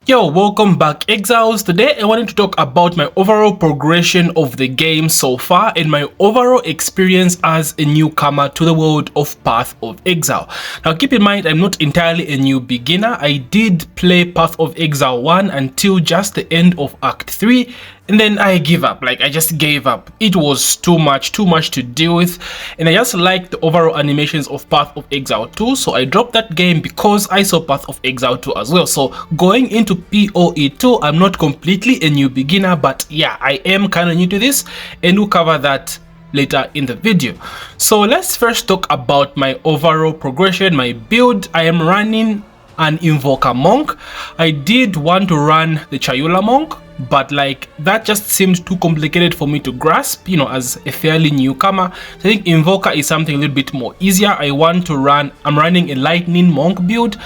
Yo, welcome back Exiles. Today I wanted to talk about my overall progression of the game so far and my overall experience as a newcomer to the world of Path of Exile. Now keep in mind I'm not entirely a new beginner. I did play Path of Exile 1 until just the end of Act 3 and then I give up. I just gave up. It was too much to deal with, and I just liked the overall animations of Path of Exile 2, so I dropped that game because I saw Path of Exile 2 as well. So going into PoE 2, I'm not completely a new beginner, but yeah, I am kind of new to this, and we'll cover that later in the video. So let's first talk about my overall progression, my build. I am running an Invoker Monk. I did want to run the Chayula Monk, but that just seemed too complicated for me to grasp, as a fairly newcomer. So I think Invoker is something a little bit more easier. I'm running a Lightning Monk build.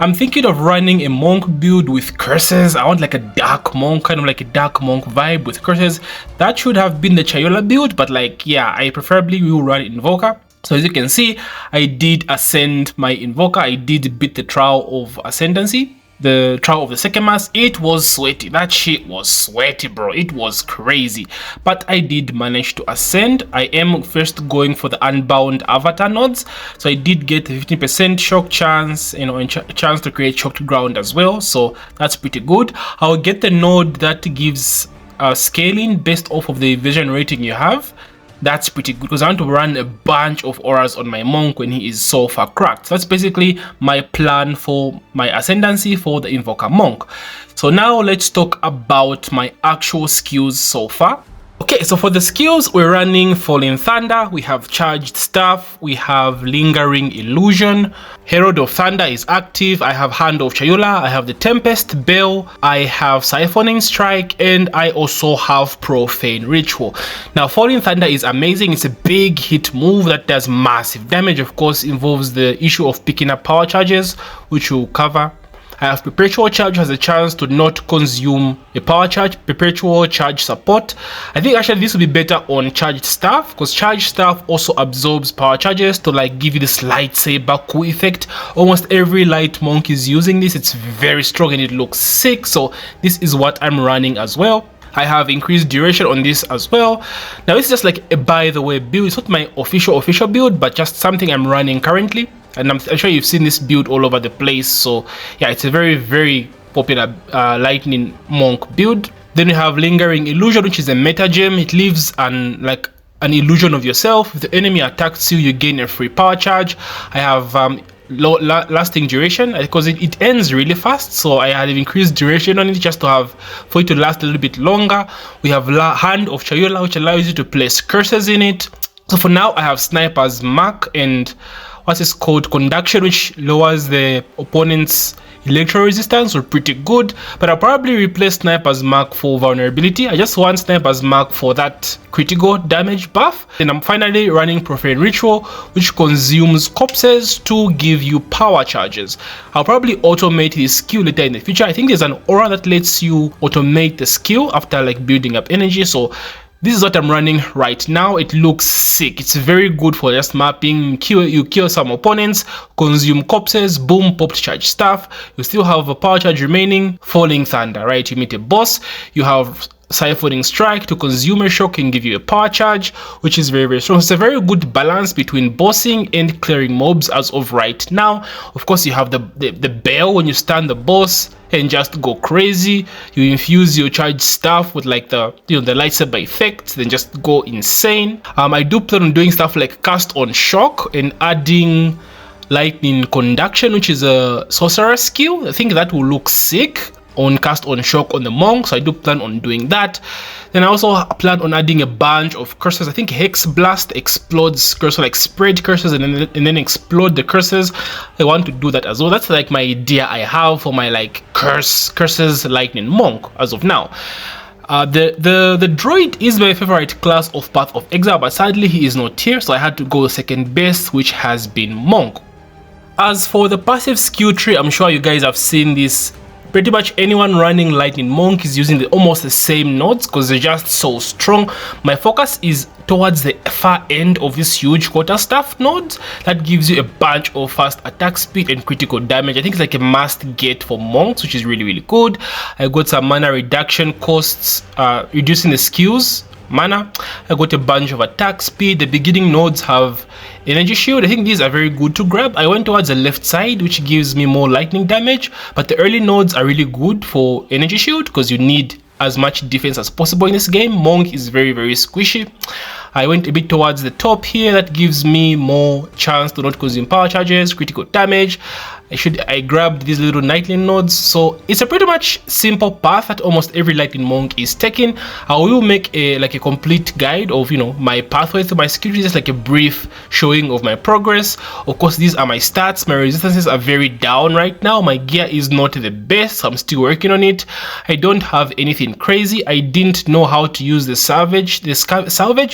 I'm thinking of running a Monk build with curses. I want like a Dark Monk, kind of like a Dark Monk vibe with curses. That should have been the Chayula build, but yeah, I preferably will run Invoker. So as you can see, I did ascend my Invoker. I did beat the Trial of Ascendancy, the Trial of the Second Mass. It was sweaty. That shit was sweaty, bro. It was crazy. But I did manage to ascend. I am first going for the Unbound Avatar nodes. So I did get a 15% shock chance, and chance to create shocked ground as well. So that's pretty good. I'll get the node that gives scaling based off of the vision rating you have. That's pretty good because I want to run a bunch of auras on my monk when he is so far cracked. So that's basically my plan for my ascendancy for the Invoker Monk. So now let's talk about my actual skills so far. Okay, so for the skills, we're running Falling Thunder, we have Charged Staff, we have Lingering Illusion, Herald of Thunder is active, I have Hand of Chayula, I have the Tempest Bell, I have Siphoning Strike, and I also have Profane Ritual. Now, Falling Thunder is amazing. It's a big hit move that does massive damage. Of course, involves the issue of picking up power charges, which we'll cover. I have Perpetual Charge, has a chance to not consume a power charge. Perpetual Charge support. I think actually this will be better on Charged Staff, because Charged Staff also absorbs power charges to give you this lightsaber cool effect. Almost every light monk is using this. It's very strong and it looks sick, so this is what I'm running as well. I have increased duration on this as well. Now this is just like a by the way build. It's not my official build, but just something I'm running currently. And I'm sure you've seen this build all over the place. So yeah, it's a very popular Lightning Monk build. Then we have Lingering Illusion, which is a meta gem. It leaves an illusion of yourself. If the enemy attacks you, you gain a free power charge. I have lasting duration because it ends really fast, so I had increased duration on it just for it to last a little bit longer. We have Hand of Chayula, which allows you to place curses in it. So for now, I have Sniper's Mark and what's this called, Conduction, which lowers the opponent's electro resistance, or pretty good. But I'll probably replace Sniper's Mark for vulnerability. I just want Sniper's Mark for that critical damage buff. And I'm finally running Profane Ritual, which consumes corpses to give you power charges. I'll probably automate this skill later in the future. I think there's an aura that lets you automate the skill after building up energy. So this is what I'm running right now. It looks sick. It's very good for just mapping. You kill some opponents, consume corpses, boom, popped Charge Staff. You still have a power charge remaining. Falling Thunder, right? You meet a boss. You have Siphoning Strike to consume a shock and give you a power charge, which is very strong. It's a very good balance between bossing and clearing mobs as of right now. Of course, you have the bell when you stun the boss and just go crazy. You infuse your Charged Staff with the lightsaber effect, then just go insane. I do plan on doing stuff like Cast on Shock and adding Lightning Conduction, which is a sorcerer skill. I think that will look sick on Cast on Shock on the monk, so I do plan on doing that. Then I also plan on adding a bunch of curses. I think Hex Blast explodes curses, spread curses and then explode the curses. I want to do that as well. That's my idea I have for my curses Lightning Monk as of now. The droid is my favorite class of Path of Exile, but sadly he is not here, so I had to go second best, which has been Monk. As for the passive skill tree, I'm sure you guys have seen this Pretty much anyone running Lightning Monk is using almost the same nodes because they're just so strong. My focus is towards the far end of this huge quarterstaff node that gives you a bunch of fast attack speed and critical damage. I think it's like a must get for monks, which is really good. I got some mana reduction costs, reducing the skills mana. I got a bunch of attack speed. The beginning nodes have energy shield. I think these are very good to grab. I went towards the left side, which gives me more lightning damage, but the early nodes are really good for energy shield because you need as much defense as possible in this game. Monk is very squishy. I went a bit towards the top here. That gives me more chance to not consume power charges, critical damage. I grabbed these little lightning nodes. So it's a pretty much simple path that almost every lightning monk is taking. I will make a complete guide of my pathway through my security, just like a brief showing of my progress. Of course, these are my stats. My resistances are very down right now. My gear is not the best, so I'm still working on it. I don't have anything crazy. I didn't know how to use the salvage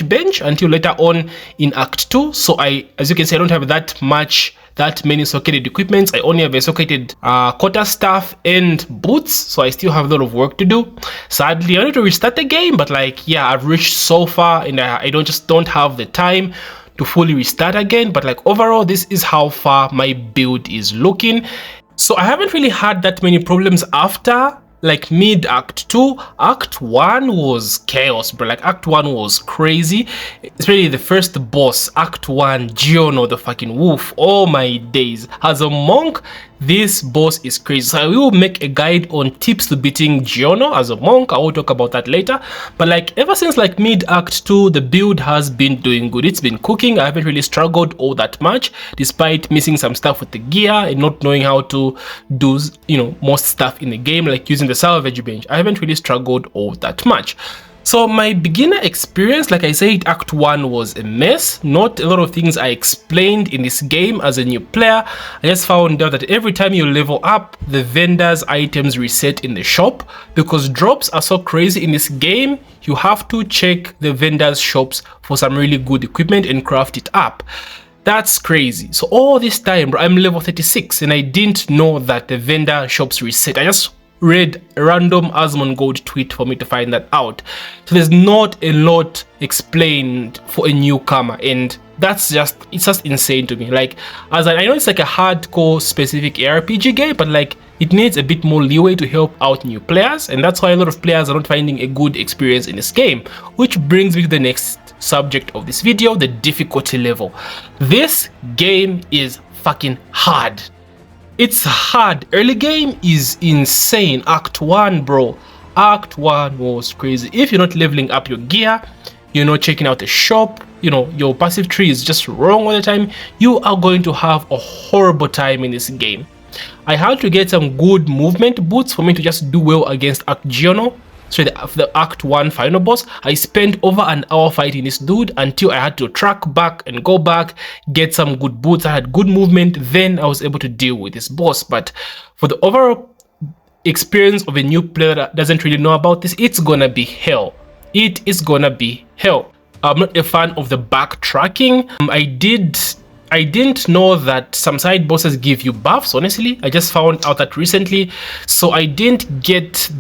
bench until later on in Act 2. So as you can see, I don't have that many socketed equipments. I only have a socketed quarterstaff and boots, so I still have a lot of work to do. Sadly, I need to restart the game, but yeah, I've reached so far and I don't have the time to fully restart again. But overall, this is how far my build is looking. So I haven't really had that many problems after mid Act 2. Act 1 was chaos, bro. Act 1 was crazy. It's really the first boss, Act 1, Giono the fucking wolf. Oh my days. As a monk, this boss is crazy. So I will make a guide on tips to beating Giono as a monk. I will talk about that later. But ever since mid Act 2, the build has been doing good. It's been cooking. I haven't really struggled all that much, despite missing some stuff with the gear and not knowing how to do most stuff in the game, like using the salvage bench. I haven't really struggled all that much. So my beginner experience, like I said, Act 1 was a mess. Not a lot of things I explained in this game as a new player. I just found out that every time you level up, the vendor's items reset in the shop. Because drops are so crazy in this game, you have to check the vendor's shops for some really good equipment and craft it up. That's crazy. So all this time, bro, I'm level 36 and I didn't know that the vendor shops reset. I just read a random Asmongold tweet for me to find that out. So there's not a lot explained for a newcomer, and it's just insane to me. As I know it's a hardcore specific ARPG game, but it needs a bit more leeway to help out new players, and that's why a lot of players are not finding a good experience in this game. Which brings me to the next subject of this video, the difficulty level. This game is fucking hard. It's hard. Early game is insane. Act 1, bro. Act 1 was crazy. If you're not leveling up your gear, you're not checking out the shop, your passive tree is just wrong all the time, you are going to have a horrible time in this game. I had to get some good movement boots for me to just do well against Act Giono. So the Act 1 final boss, I spent over an hour fighting this dude until I had to track back and go back, get some good boots. I had good movement, then I was able to deal with this boss. But for the overall experience of a new player that doesn't really know about this, it's gonna be hell. It is gonna be hell. I'm not a fan of the backtracking. I didn't know that some side bosses give you buffs, honestly. I just found out that recently. So I didn't get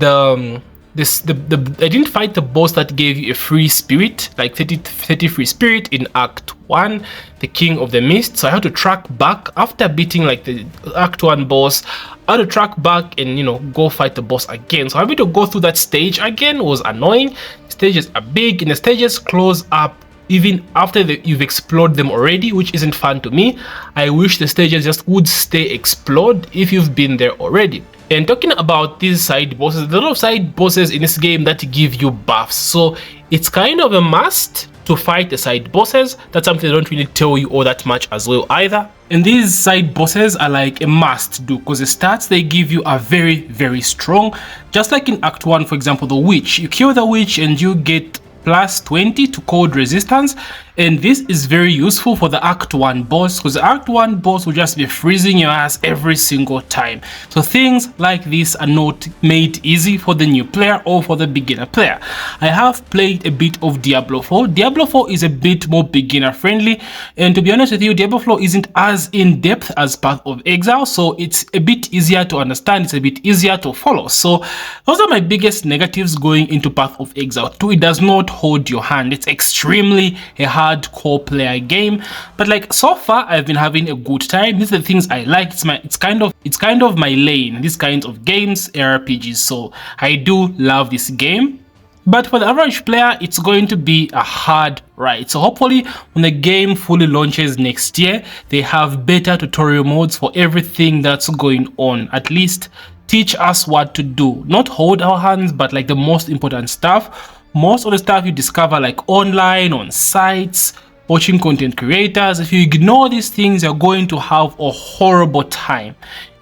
I didn't fight the boss that gave you a free spirit, 30 free spirit in Act 1, the King of the Mist. So I had to track back after beating the Act 1 boss. I had to track back and go fight the boss again. So having to go through that stage again was annoying. Stages are big and the stages close up even after you've explored them already, which isn't fun to me. I wish the stages just would stay explored if you've been there already. And talking about these side bosses, there's a lot of side bosses in this game that give you buffs, so it's kind of a must to fight the side bosses. That's something they don't really tell you all that much as well either. And these side bosses are a must do because the stats they give you are very strong. Just like in Act 1, for example, the witch. You kill the witch and you get plus 20 to cold resistance, and this is very useful for the Act 1 boss, because the Act 1 boss will just be freezing your ass every single time. So things like this are not made easy for the new player or for the beginner player. I have played a bit of Diablo 4. Diablo 4 is a bit more beginner friendly, and to be honest with you, Diablo 4 isn't as in depth as Path of Exile, so it's a bit easier to understand, it's a bit easier to follow. So those are my biggest negatives going into Path of Exile 2. It does not hold your hand. It's extremely a hardcore player game, but like so far I've been having a good time. These are the things I like. It's kind of my lane, these kinds of games, RPGs, so I do love this game. But for the average player, it's going to be a hard ride. So hopefully when the game fully launches next year, they have better tutorial modes for everything that's going on. At least teach us what to do. Not hold our hands, but like the most important stuff. Most of the stuff you discover like online, on sites, watching content creators. If you ignore these things, you're going to have a horrible time.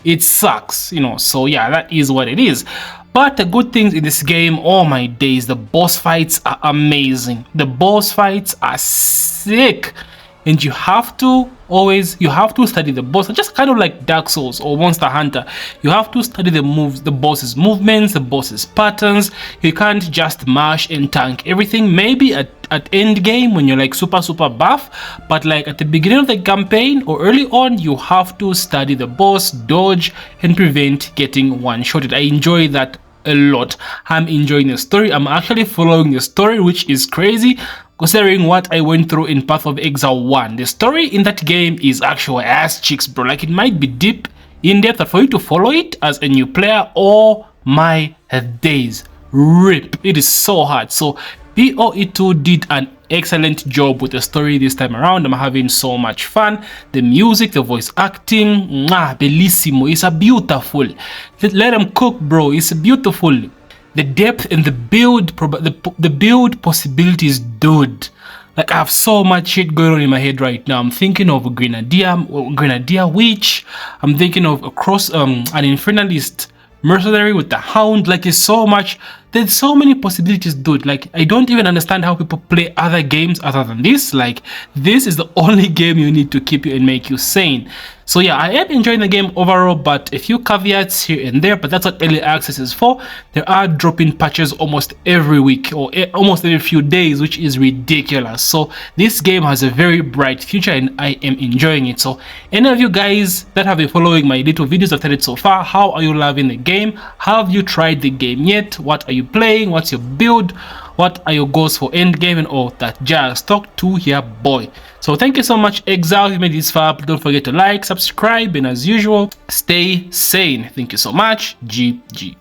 It sucks, you know, so yeah, that is what it is. But the good things in this game, oh my days, the boss fights are amazing. The boss fights are sick. And you have to study the boss, just kind of like Dark Souls or Monster Hunter. You have to study the moves, the boss's movements, the boss's patterns. You can't just mash and tank everything. Maybe at end game when you're like super buff, but like at the beginning of the campaign or early on, you have to study the boss, dodge, and prevent getting one-shotted. I enjoy that a lot. I'm enjoying the story. I'm actually following the story, which is crazy considering what I went through in Path of Exile 1. The story in that game is actual ass cheeks, bro. Like, it might be deep in depth, but for you to follow it as a new player, oh my days, rip, it is so hard. So PoE2 did an excellent job with the story this time around. I'm having so much fun. The music, the voice acting, bellissimo. It's a beautiful. Let them cook, bro. It's beautiful. The depth and the build possibilities, dude. Like, I have so much shit going on in my head right now. I'm thinking of a Grenadier Witch. I'm thinking of an Infernalist Mercenary with the Hound. Like, there's so much. There's so many possibilities, dude. Like, I don't even understand how people play other games other than this. Like, this is the only game you need to keep you and make you sane. So yeah, I am enjoying the game overall, but a few caveats here and there, but that's what early access is for. There are dropping patches almost every week or almost every few days, which is ridiculous. So this game has a very bright future and I am enjoying it. So any of you guys that have been following my little videos I've started so far, how are you loving the game? Have you tried the game yet? What are you playing? What's your build? What are your goals for end game and all that jazz? Talk to here, boy. So thank you so much, Exile. If you made this far, don't forget to like, subscribe, and as usual, stay sane. Thank you so much. GG.